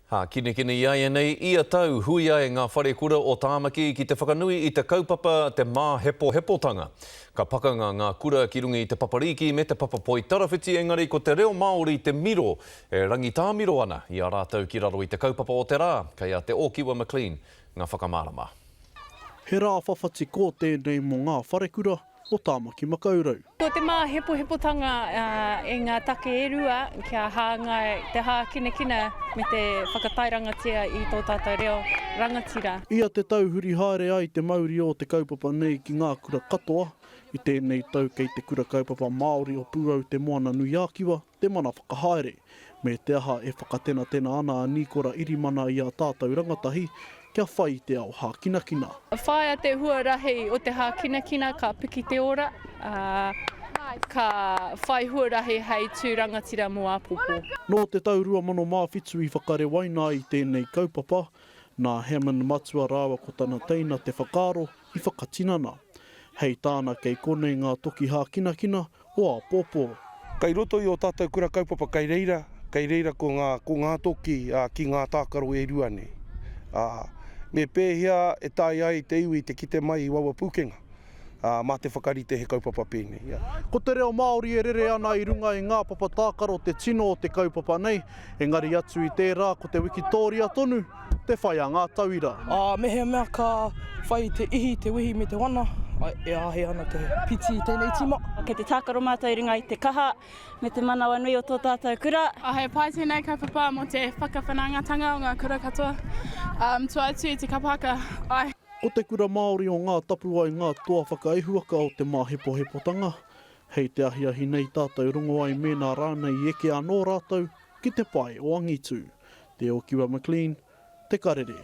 Kine ia nei, ia tau hui ai ngā whare kura o Tāmaki ki te whakanui i te kaupapa te mā hepotanga. Ka pakanga ngā kura ki rungi i te papariki me te papapoi tarawhiti, engari ko te reo Māori te miro, rangi tā miro ana i a rātau ki raro i te kaupapa o te rā, kei a te Ōkiwa McLean, ngā whakamārama. He rā whawhati ko tēnei mō ngā whare kura o Tāmaki Makaurau. Ko te mā hepotanga e ngā take e rua, kia hāngai te hā kina me te whakatairangatia i tō tātou reo rangatira. Ia te tauhuri haere ai te mauri o te kaupapa nei ki ngā kura katoa, i tēnei tau kei te kura kaupapa Māori o Pūrau te moana nui ākiwa, te mana whakahaere. Me te aha e whakatena ana a Nikora Irimana i a tātou rangatahi, kia whai te ao hākinakina. Whaia te huarahi o te hākinakina ka piki te ora, ka whai huarahi hei tū rangatira mo Apopo. Nō te tau 2012 i whakare waina i tēnei kaupapa, nā Hammond matua rāwa ko tana teina te whakaro i whakatinana. Hei tāna kei konei ngā toki hākinakina o Apopo. Kei roto i o tātou kura kaupapa kei reira ko ngā toki ki ngā tākaro e rua nei. Me pēhia e tai ai te iwi te kite mai i wawa Pūkenga, mā te whakarite he kaupapa pēnei. Ko te reo Māori e rere ana i runga i ngā papa tākaro te tino o te kaupapa nei, engari atu i tērā ko te Wikitoria tonu, te whai a ngā tauira. Mehea mea ka whai te ihi, te wihi me te wana, e ahe ana te piti tēnei tima. Kei te tākaro mātou i runga i te kaha, me te manawa nui o tō tātou kura. He pai tēnei kaupapa mo te whakawhanangatanga o ngā kura katoa. Tua atu i te kapaka. Ko te kura Māori o ngā tapu ai ngā toa whakaehuaka o te mā hepotanga. Hei te ahiahi nei tātou rongo ai mēnā rānei i eke anō rātou ki te pai o Angitu. Te Ōkiwa McLean, te Karere.